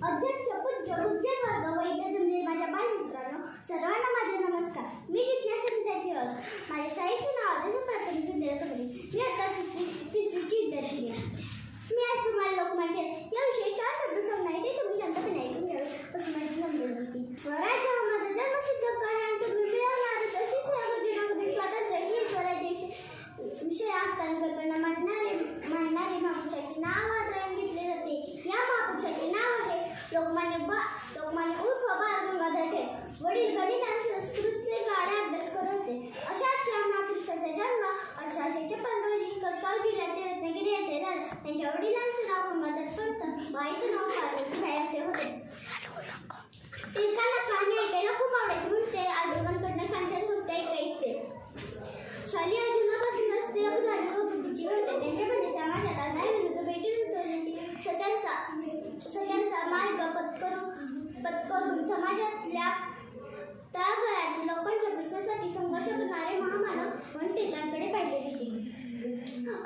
अध्यक्ष पूज्य वर्ग व इथे जमलेले माझ्या बालमित्रांनो, सर्वांना माझे नमस्कार. मी जिज्ञासा विद्यार्थी आहोत. माझ्या शाळेचे नाव आदर्श प्राथमिक विद्यालय कबड्डी. मी आता तिसरीची विद्यार्थी आहे. मी आज तुम्हाला लोकमान्य याविषयी 4 शब्द सांगणार आहे. ते तुम्ही शांतपणे ऐकून घ्यावे अशी माझी विनंती होती. स्वराज्य हा माझा जन्मसिद्ध हक्क आहे आणि तुम्ही मिळवणारच अशी जनागरी स्वातंत्र्य ही स्वराज्य विषय असताना कल्पना मांडणारे महापुरुषाचे नाव आदराने घेतले जाते. या महापुरुषाचे नाव आहे लोकमान्य उर्फ बाळ गंगाधर टिळक. वडील गणित आणि संस्कृतचे गाढे अभ्यास करत होते. अशाच या महापुरुषाचा जन्म 1856 रोजी कळगाव जिल्ह्यातील रत्नागिरी येथे झाला. त्यांच्या वडिलांचे नाव गंगाधर पंत व आईचे नाव पार्वतीबाई असे होते. टिळकांना कहाणी ऐकायला खूप आवडायचे म्हणून ते आजोबांकडून छान छान गोष्टी ऐकायचे. शालेय जीवनापासूनच ते धाडसी व बुद्धीचे होते. त्यांच्यामध्ये समाजात अन्यायाविरुद्ध भेटीविरुद्ध सत्याचा मार्ग पत्करून समाजातल्या तळागाळातील लोकांच्या प्रश्नासाठी संघर्ष करणारे महामानव म्हणून टिळकांकडे पाहिले गेले.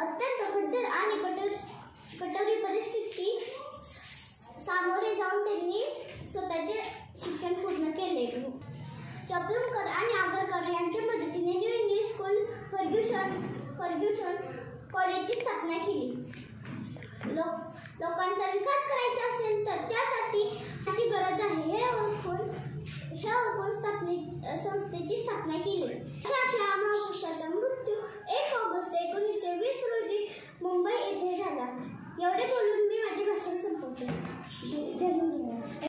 अत्यंत खड्डर आणि कठोर परिस्थिती सामोरे जाऊन त्यांनी स्वतःचे शिक्षण पूर्ण केले. चपलूणकर आणि आगरकर यांच्या मदतीने न्यू इंग्लिश स्कूल फर्ग्युसन कॉलेजची स्थापना केली. लोकांचा विकास करायचा असेल तर त्यासाठी त्याची गरज आहे हे ओळखून संस्थेची स्थापना केली. अशाच या महापुरुषाचा मृत्यू 1 ऑगस्ट 1920 रोजी मुंबई येथे झाला. एवढे बोलून मी माझे भाषण संपवते. जय हिंद.